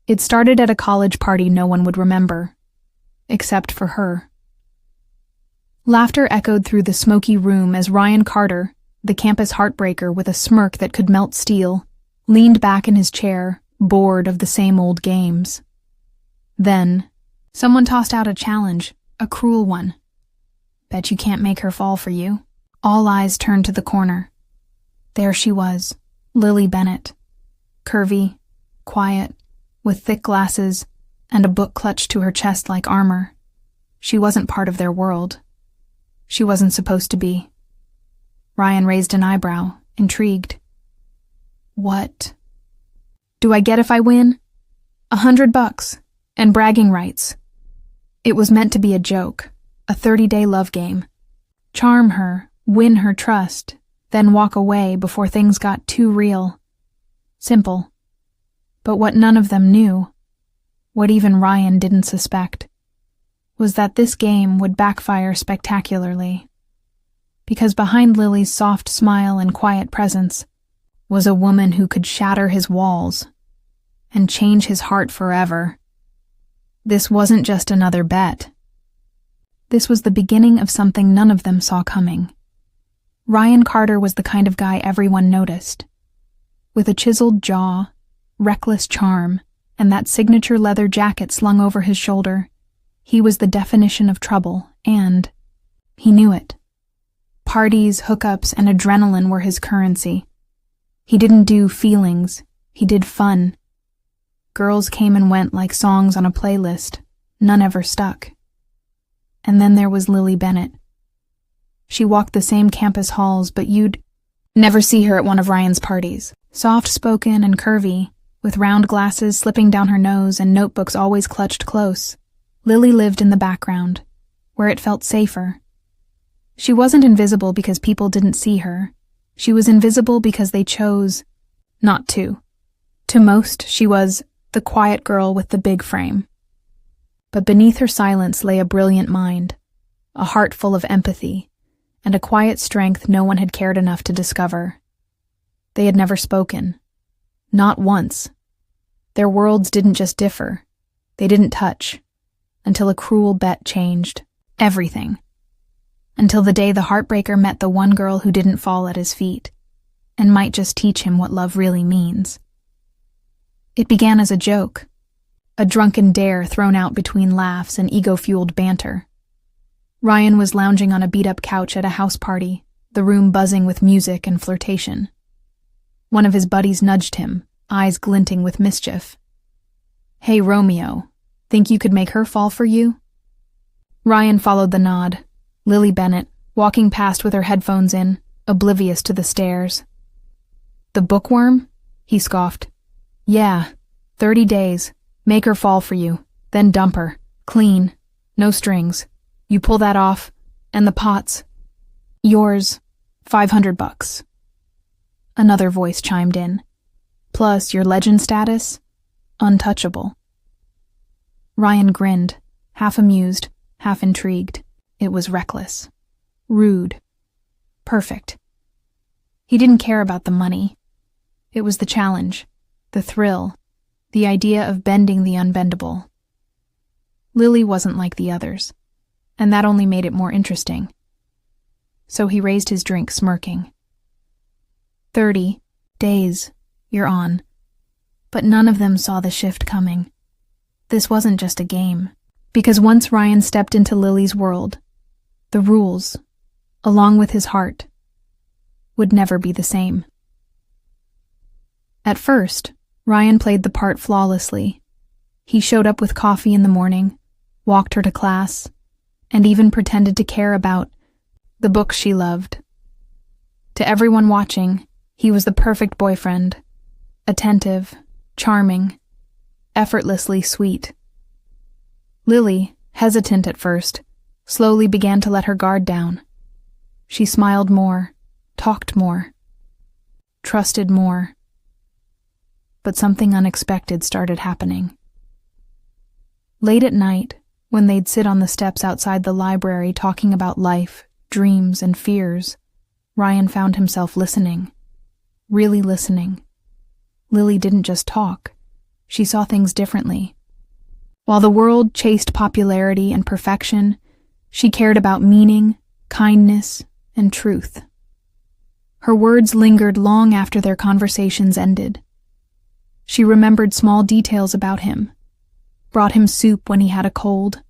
It started at a college party no one would remember, except for her. Laughter echoed through the smoky room as Ryan Carter, the campus heartbreaker with a smirk that could melt steel, leaned back in his chair, bored of the same old games. Then, someone tossed out a challenge, a cruel one. Bet you can't make her fall for you. All eyes turned to the corner. There she was, Lily Bennett. Curvy, quiet, with thick glasses and a book clutched to her chest like armor. She wasn't part of their world. She wasn't supposed to be. Ryan raised an eyebrow, intrigued. What? Do I get if I win? $100 and bragging rights. It was meant to be a joke, a 30-day love game. Charm her, win her trust, then walk away before things got too real. Simple. But what none of them knew, what even Ryan didn't suspect, was that this game would backfire spectacularly. Because behind Lily's soft smile and quiet presence was a woman who could shatter his walls and change his heart forever. This wasn't just another bet. This was the beginning of something none of them saw coming. Ryan Carter was the kind of guy everyone noticed. With a chiseled jaw, reckless charm, and that signature leather jacket slung over his shoulder, he was the definition of trouble, and he knew it. Parties, hookups, and adrenaline were his currency. He didn't do feelings, he did fun. Girls came and went like songs on a playlist, none ever stuck. And then there was Lily Bennett. She walked the same campus halls, but you'd never see her at one of Ryan's parties. Soft-spoken and curvy, with round glasses slipping down her nose and notebooks always clutched close, Lily lived in the background, where it felt safer. She wasn't invisible because people didn't see her. She was invisible because they chose not to. To most, she was the quiet girl with the big frame. But beneath her silence lay a brilliant mind, a heart full of empathy, and a quiet strength no one had cared enough to discover. They had never spoken. Not once. Their worlds didn't just differ. They didn't touch. Until a cruel bet changed everything. Until the day the heartbreaker met the one girl who didn't fall at his feet, and might just teach him what love really means. It began as a joke, a drunken dare thrown out between laughs and ego-fueled banter. Ryan was lounging on a beat-up couch at a house party, the room buzzing with music and flirtation. One of his buddies nudged him, eyes glinting with mischief. "Hey, Romeo, think you could make her fall for you?" Ryan followed the nod, Lily Bennett, walking past with her headphones in, oblivious to the stares. "The bookworm?" he scoffed. "Yeah, 30 days. Make her fall for you, then dump her. Clean. No strings. You pull that off, and the pots. Yours, $500. Another voice chimed in. "Plus your legend status? Untouchable." Ryan grinned, half amused, half intrigued. It was reckless. Rude. Perfect. He didn't care about the money. It was the challenge, the thrill, the idea of bending the unbendable. Lily wasn't like the others, and that only made it more interesting. So he raised his drink, smirking. 30 days, you're on. But none of them saw the shift coming. This wasn't just a game, because once Ryan stepped into Lily's world, the rules, along with his heart, would never be the same. At first, Ryan played the part flawlessly. He showed up with coffee in the morning, walked her to class, and even pretended to care about the books she loved. To everyone watching, he was the perfect boyfriend, attentive, charming, effortlessly sweet. Lily, hesitant at first, slowly began to let her guard down. She smiled more, talked more, trusted more. But something unexpected started happening. Late at night, when they'd sit on the steps outside the library talking about life, dreams, and fears, Ryan found himself listening. Really listening. Lily didn't just talk. she saw things differently. While the world chased popularity and perfection, she cared about meaning, kindness, and truth. Her words lingered long after their conversations ended. She remembered small details about him, brought him soup when he had a cold,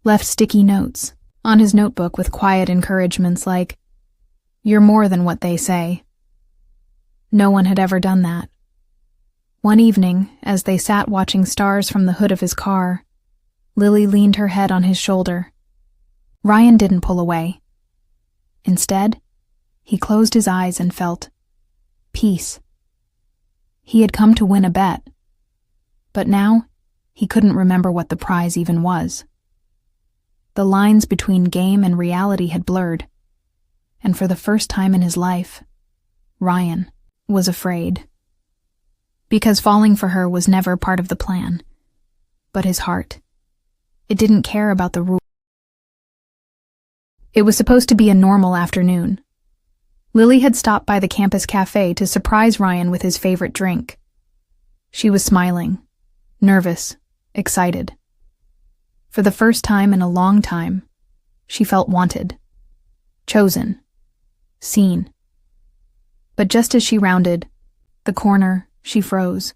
left sticky notes on his notebook with quiet encouragements like, "You're more than what they say." No one had ever done that. One evening, as they sat watching stars from the hood of his car, Lily leaned her head on his shoulder. Ryan didn't pull away. Instead, he closed his eyes and felt peace. He had come to win a bet, but now he couldn't remember what the prize even was. The lines between game and reality had blurred, and for the first time in his life, Ryan was afraid. Because falling for her was never part of the plan, but his heart. It didn't care about the rules. It was supposed to be a normal afternoon. Lily had stopped by the campus cafe to surprise Ryan with his favorite drink. She was smiling, nervous, excited. For the first time in a long time, she felt wanted, chosen, seen. But just as she rounded the corner, she froze.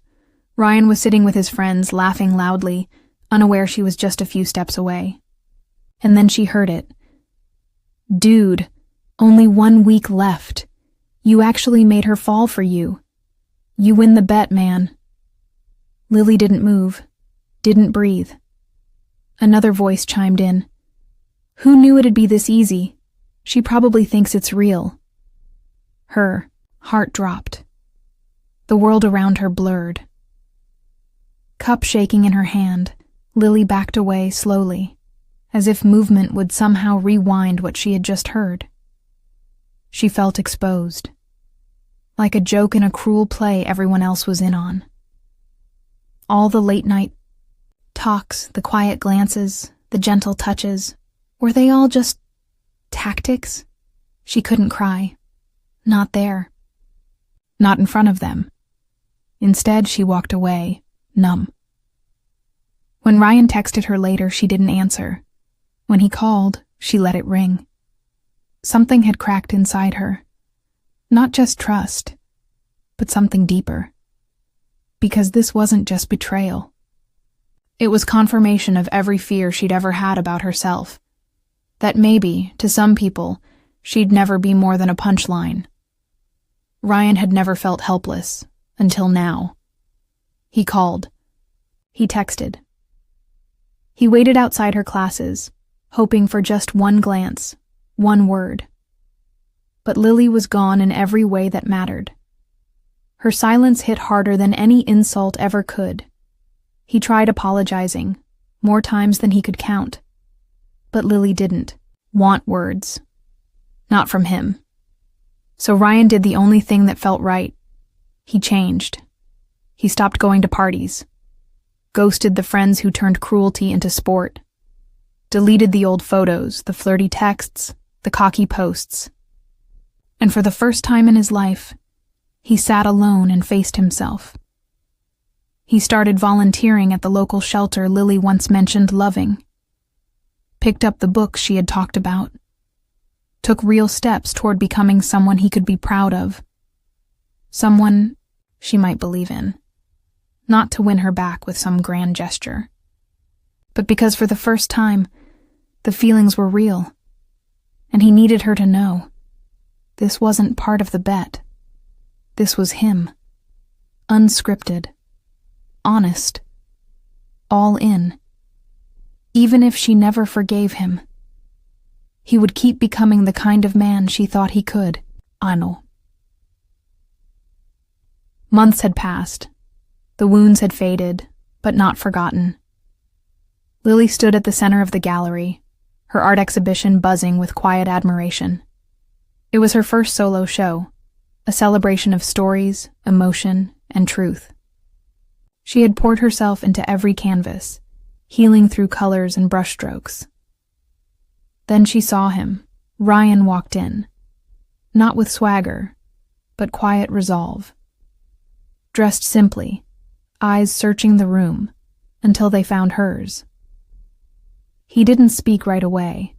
Ryan was sitting with his friends, laughing loudly, unaware she was just a few steps away. And then she heard it. "Dude, only 1 week left. You actually made her fall for you. You win the bet, man." Lily didn't move, didn't breathe. Another voice chimed in. "Who knew it'd be this easy? She probably thinks it's real." Her heart dropped. The world around her blurred. Cup shaking in her hand, Lily backed away slowly, as if movement would somehow rewind what she had just heard. She felt exposed, like a joke in a cruel play everyone else was in on. All the late-night talks, the quiet glances, the gentle touches, were they all just tactics? She couldn't cry. Not there. Not in front of them. Instead, she walked away, numb. When Ryan texted her later, she didn't answer. When he called, she let it ring. Something had cracked inside her. Not just trust, but something deeper. Because this wasn't just betrayal. It was confirmation of every fear she'd ever had about herself. That maybe, to some people, she'd never be more than a punchline. Ryan had never felt helpless, until now. He called. He texted. He waited outside her classes, hoping for just one glance, one word. But Lily was gone in every way that mattered. Her silence hit harder than any insult ever could. He tried apologizing, more times than he could count. But Lily didn't want words. Not from him. So Ryan did the only thing that felt right. He changed. He stopped going to parties. Ghosted the friends who turned cruelty into sport. Deleted the old photos, the flirty texts, the cocky posts. And for the first time in his life, he sat alone and faced himself. He started volunteering at the local shelter Lily once mentioned loving. Picked up the books she had talked about. Took real steps toward becoming someone he could be proud of. Someone she might believe in. Not to win her back with some grand gesture, but because for the first time, the feelings were real, and he needed her to know. This wasn't part of the bet. This was him. Unscripted. Honest. All in. Even if she never forgave him, he would keep becoming the kind of man she thought he could. Ano. Months had passed. The wounds had faded, but not forgotten. Lily stood at the center of the gallery, her art exhibition buzzing with quiet admiration. It was her first solo show, a celebration of stories, emotion, and truth. She had poured herself into every canvas, healing through colors and brushstrokes. Then she saw him. Ryan walked in, not with swagger, but quiet resolve. Dressed simply, eyes searching the room until they found hers. He didn't speak right away.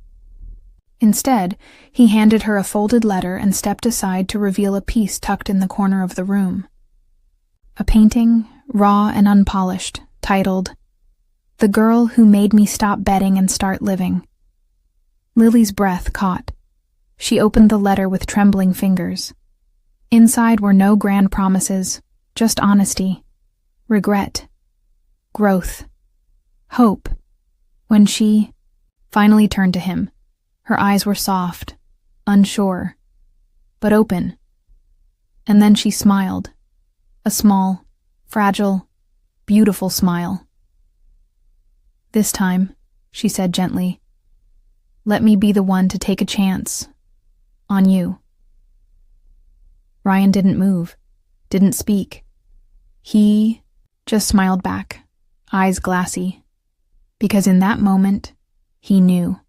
Instead, he handed her a folded letter and stepped aside to reveal a piece tucked in the corner of the room. A painting, raw and unpolished, titled, "The Girl Who Made Me Stop Betting and Start Living." Lily's breath caught. She opened the letter with trembling fingers. Inside were no grand promises, just honesty, regret, growth, hope. When she finally turned to him, her eyes were soft, unsure, but open. And then she smiled, a small, fragile, beautiful smile. "This time," she said gently, "let me be the one to take a chance on you." Ryan didn't move, didn't speak. He just smiled back, eyes glassy, because in that moment, he knew.